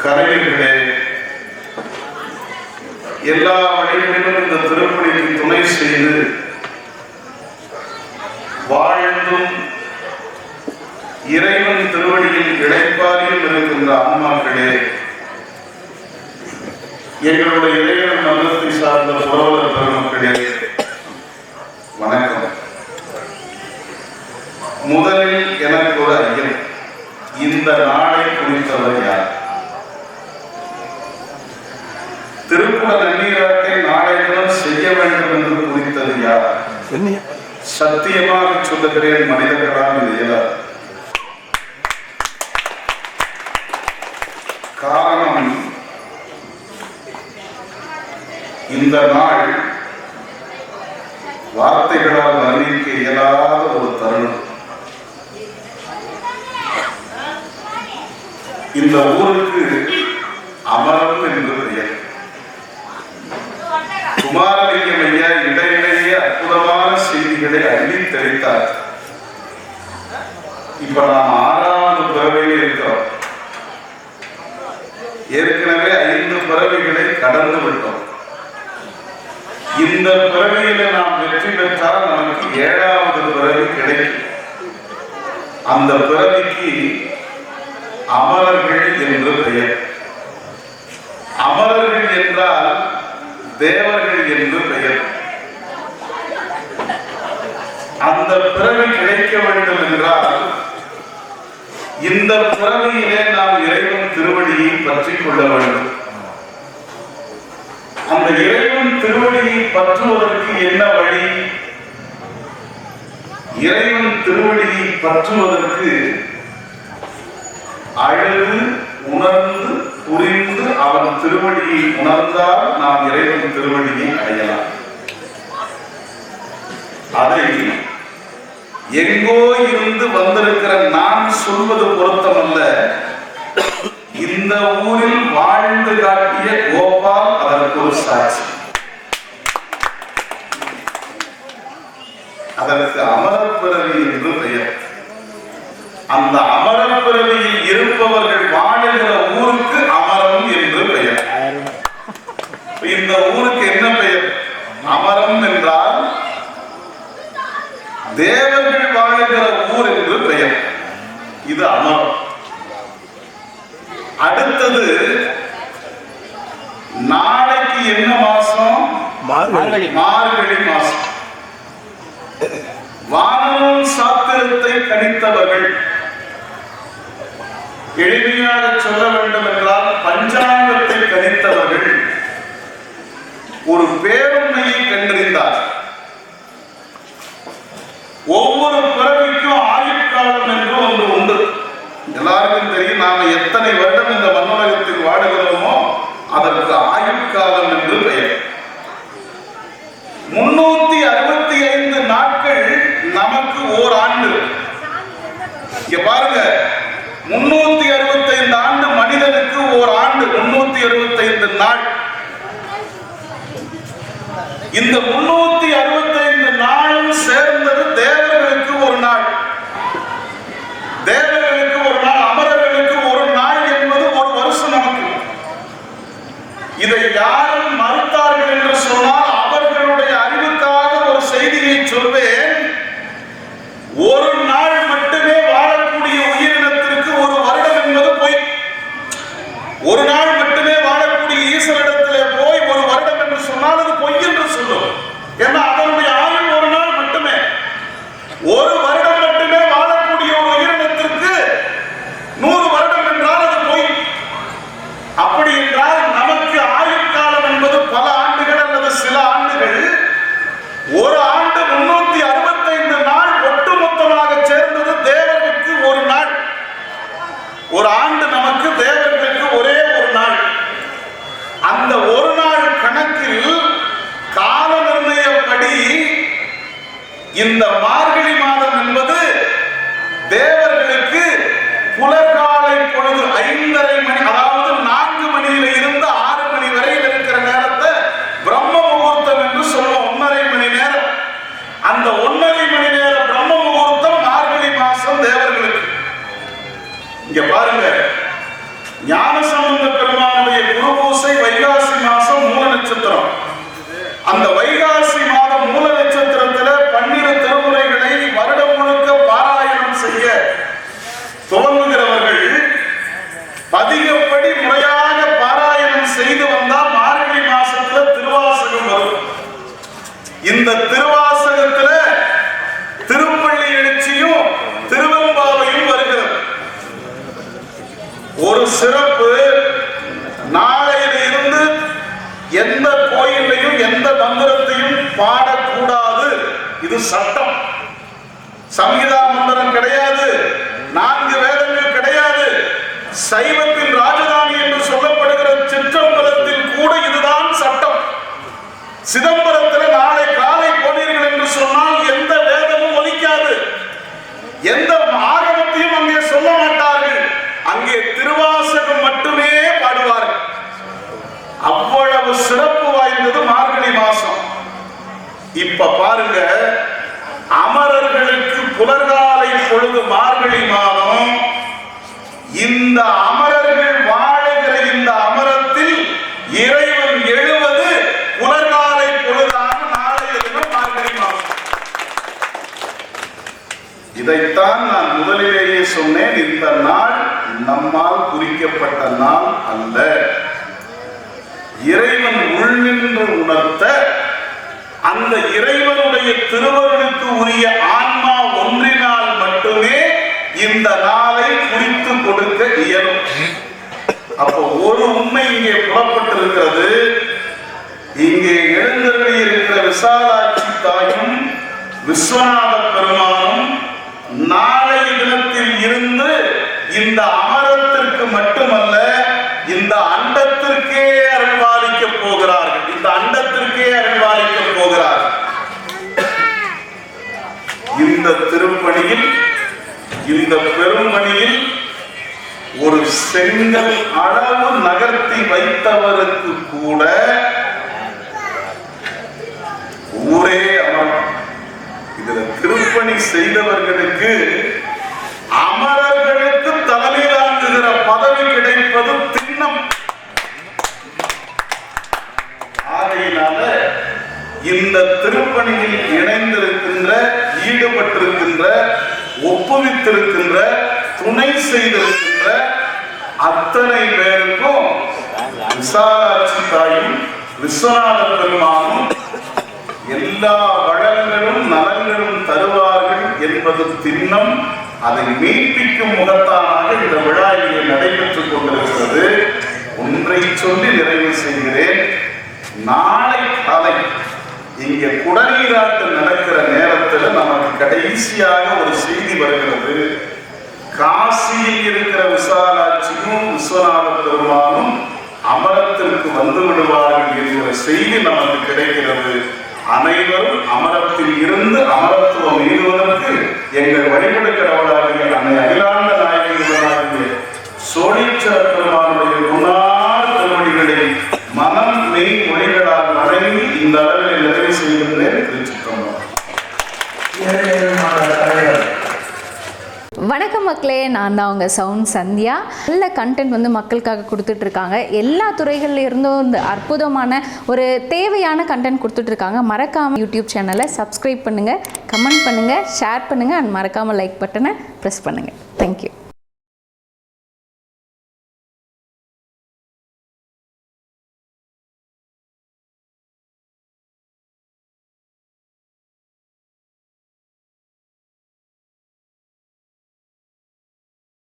கலைஞர்களே, எல்லா வழிகளிலும் இந்த திருப்பணிக்கு துணை செய்து வாழ்ந்தும் இறைவன் திருவடியில் இளைப்பாரியில் இருக்கின்ற ஆன்மாக்களே, எங்களுடைய இறைவன் மதத்தை சார்ந்த புரவலர் பெருமக்களே, வணக்கம். முதலில் எனக்கு ஒரு ஐயம், இந்த நாளை குறித்தவர் யார்? திருக்குட நன்னீராட்டை நாளை தினம் செய்ய வேண்டும் என்று குறித்தது யார்? சத்தியமாக சொல்லுகிறேன், மனிதர்களால் இது இயலாது. காரணம், இந்த நாள் வார்த்தைகளால் வர்ணிக்க இயலாத ஒரு தருணம். இந்த ஊருக்கு அமரம் என்று பெயர். குமாரலிங்கம் ஐயா இடையிடையே அற்புதமான செய்திகளை அள்ளி தெளித்தார். இப்ப நாம் 6வது பிறவையில் இருக்கிறோம். ஏற்கனவே 5 பிறவிகளை கடந்து விட்டோம். இந்த பிறவியில நாம் வெற்றி பெற்றால் நமக்கு 7வது பிறவி கிடைக்கும். அந்த பிறவிக்கு அமரர்கள் என்று பெயர். அமரர்கள் என்றால் தேவர்கள் என்று பெயர். அந்த பிறவி கிடைக்க வேண்டும் என்றால் இந்த பிறவியிலே நாம் இறைவன் திருவடியை பற்றிக் கொள்ள வேண்டும். அந்த இறைவன் திருவடியை பற்றுவதற்கு என்ன வழி? இறைவன் திருவடியை பற்றுவதற்கு அழுது உணர்ந்து புரிந்து அவன் திருவடியை உணர்ந்தால் நாம் இறைவன் திருவடியை அடையலாம். அதை எங்கோ இருந்து வந்திருக்கிற நான் சொல்வது பொருத்தமல்ல, இந்த ஊரில் வாழ்ந்து காட்டிய கோபால் அதற்கு ஒரு சாட்சி. அதற்கு அமரர் பிறவி என்று பெயர். அந்த அமரர் பிறவியில் இருப்பவர்கள் வாழுகிற ஊருக்கு அமரம் என்று பெயர். இந்த ஊருக்கு என்ன பெயர்? அமரம் என்றால் தேவர்கள் வாழுகிற ஊர் என்று பெயர். இது அமரம். அடுத்தது, நாளைக்கு என்ன மாசம்? மார்கழி மாசம். வானமும் சாத்திரத்தை கணித்தவர்கள், எளிமையாக சொல்ல வேண்டும் என்றால் பஞ்சாங்கத்தை கணித்தவர்கள் ஒரு பேருண்மையை கண்டறிந்தார். ஒவ்வொரு பிறவிக்கும் ஆயுட்காலம் என்று ஒன்று உண்டு. எல்லாருக்கும் தெரியும், நாம எத்தனை வருடம் இந்த மண்ணுலகத்தில் வாடுகிறோமோ அதற்கு ஆயுட்காலம் என்று பெயர். 365 நாட்கள் நமக்கு ஓர் ஆண்டு. இங்க பாருங்க, 365 ஆண்டு மனிதனுக்கு ஓர் ஆண்டு, 365 நாள். இந்த 365 நாளும் சேர்ந்தது தேவர்களுக்கு ஒரு நாள். தேவர்களுக்கு ஒரு நாள், அமரர்களுக்கு ஒரு நாள் என்பது ஒரு வருஷம் நமக்கு. இதை யாரும் மறுத்தார்கள் என்று சொன்னால் அவர்களுடைய அறிவுக்காக ஒரு செய்தியை சொல்வேன். ஒரு நாள் மட்டுமே வாழக்கூடிய உயிரினத்திற்கு ஒரு வருடம் என்பது பொய். ஒரு நாள் மட்டுமே வாழக்கூடிய ஈஸ்வரிடத்திலே போய் ஒரு வருடம் என்று சொன்னால் அது பொய் என்று சொல்லும். ஏன்னா அதனுடைய ஆயுள் ஒரு நாள் மட்டுமே. ஒரு வருடம் மட்டுமே வாழக்கூடிய ஒரு உயிரினத்திற்கு 100 வருடம் என்றால் அது பொய். அப்படி என்றால் நமக்கு ஆயுட்காலம் ஞானசம்பந்த பெருமானுடைய குருபூசை வைகாசி மாசம் மூல நட்சத்திரம். அந்த வைகாசி மாதம் மூல நட்சத்திரத்துல 12 திருமுறைகளை வருடம் முழுக்க பாராயணம் செய்ய துவங்குகிறவர்கள் பதிகப்படி முறையாக பாராயணம் செய்து வந்தால் மார்கழி மாசத்துல திருவாசகம் வரும். இந்த திருவாசகத்துல திருப்பள்ளி எழுச்சியும் திருவெம்பாவையும் வருகிறது. ஒரு சிறப்பு, நாளையில இருந்து எந்த கோயிலையும் எந்த மந்திரத்தையும் பாடக்கூடாது. இது சட்டம். சங்கீதா மந்திரம் கிடையாது, 4 வேதங்கள் கிடையாது. சைவத்தின் ராஜதானி என்று சொல்லப்படுகிற சிற்றம்பலத்தில் கூட இதுதான் சட்டம். சிதம்பரத்தில் நாளை காலை போனீர்கள் என்று சொன்னால் எந்த வேதமும் ஒலிக்காது, எந்த ஆகமத்தையும் அங்கே சொல்ல மாட்டார்கள். அங்கே திருவாசகம் மட்டுமே பாடுவார்கள். அவ்வளவு சிறப்பு வாய்ந்தது மார்கழி மாசம். இப்ப பாருங்க, அமரர்களுக்கு புலர்காலை பொழுது மார்கழி மாதம். இந்த அமரர்கள் வாழுகிற இந்த அமரத்தில் இறைவன் எழுவது புலர்காலை பொழுதான நாளைய தினம் மார்கழி மாதம். இதைத்தான் நான் முதலிலேயே சொன்னேன். இந்த நாள் நம்மால் குறிக்கப்பட்ட நாள் அல்ல. இறைவன் உள்நின்று உணர்த்த அந்த இறைவனுடைய திருவருளுக்கு உரிய ஆன்மா ஒன்றினால் மட்டுமே இந்த நாளை குறித்து கொடுக்க இயலும். அப்போ ஒரு உண்மை இங்கே புலப்பட்டிருக்கிறது. இங்கே எழுந்தருளி இருக்கிற விசாலாட்சி தாயும் விஸ்வநாத பெருமானும் நாளைய தினத்தில் இருந்து இந்த அமரத்திற்கு மட்டுமல்ல, இந்த அண்டத்திற்கே அருள்வாளிக்க போகிறார்கள். இந்த அண்டத்திற்கே அருள்வாளிக்க போகிறார்கள். இந்த திருப்பணியில், இந்த பெரும்பணியில் ஒரு செங்கல் அளவு நகர்த்தி வைத்தவருக்கு கூட ஊரே அமரம். இதுல திருப்பணி செய்தவர்களுக்கு, அமரர்களுக்கு தலைமை தாங்குகிற பதவி கிடைப்பது திண்ணம். ஆகையினால இந்த திருப்பணியில் இணைந்திருக்கின்ற, ஈடுபட்டிருக்கின்ற, ஒப்புவித்திருக்கின்ற, துணை செய்திருக்கின்ற அத்தனை பேருக்கும் விசாலாட்சி தாயும் விஸ்வநாத பெருமானும் எல்லா வளங்களும் நலன்களும் தருவார்கள் என்பது திண்ணம். அதை மெய்ப்பிக்கும் முகத்தானாக இந்த விழா இங்கே நடைபெற்றுக் கொண்டிருக்கிறது. ஒன்றை சொல்லி நிறைவு செய்கிறேன். நாளை காலை இங்கே குடநீராட்டு நடக்கிற நேரத்தில் நமக்கு கடைசியாக ஒரு செய்தி வருகிறது. காசியில் இருக்கிற விசாலாட்சியும் விஸ்வநாத பெருமானும் அமரத்திற்கு வந்து விடுவார்கள் என்கிற செய்தி நமக்கு கிடைக்கிறது. அனைவரும் அமரத்தில் இருந்து அமரத்துவம் ஈடுவதற்கு எங்கள் வழிபடு கடவுளாகிய அன்னை அகிலாண்ட நாயகி சோழீஸ்வர பெருமானுடைய குணார் திருமணிகளை மனம் மெய் மொழிகளால் வழங்கி இந்த அளவில் நிறைவு செய்கின்றேன். திருச்சிற்றம்பலம். வணக்கம் மக்களே, நான் தான் உங்கள் சவுண்ட் சந்தியா. நல்ல கண்டென்ட் வந்து மக்களுக்காக கொடுத்துட்ருக்காங்க. எல்லா துறைகளில் இருந்தும் இந்த அற்புதமான ஒரு தேவையான கண்டென்ட் கொடுத்துட்ருக்காங்க. மறக்காமல் யூடியூப் சேனலை சப்ஸ்கிரைப் பண்ணுங்கள், கமெண்ட் பண்ணுங்கள், ஷேர் பண்ணுங்கள் அண்ட் மறக்காமல் லைக் பட்டனை ப்ரெஸ் பண்ணுங்கள். தேங்க்யூ.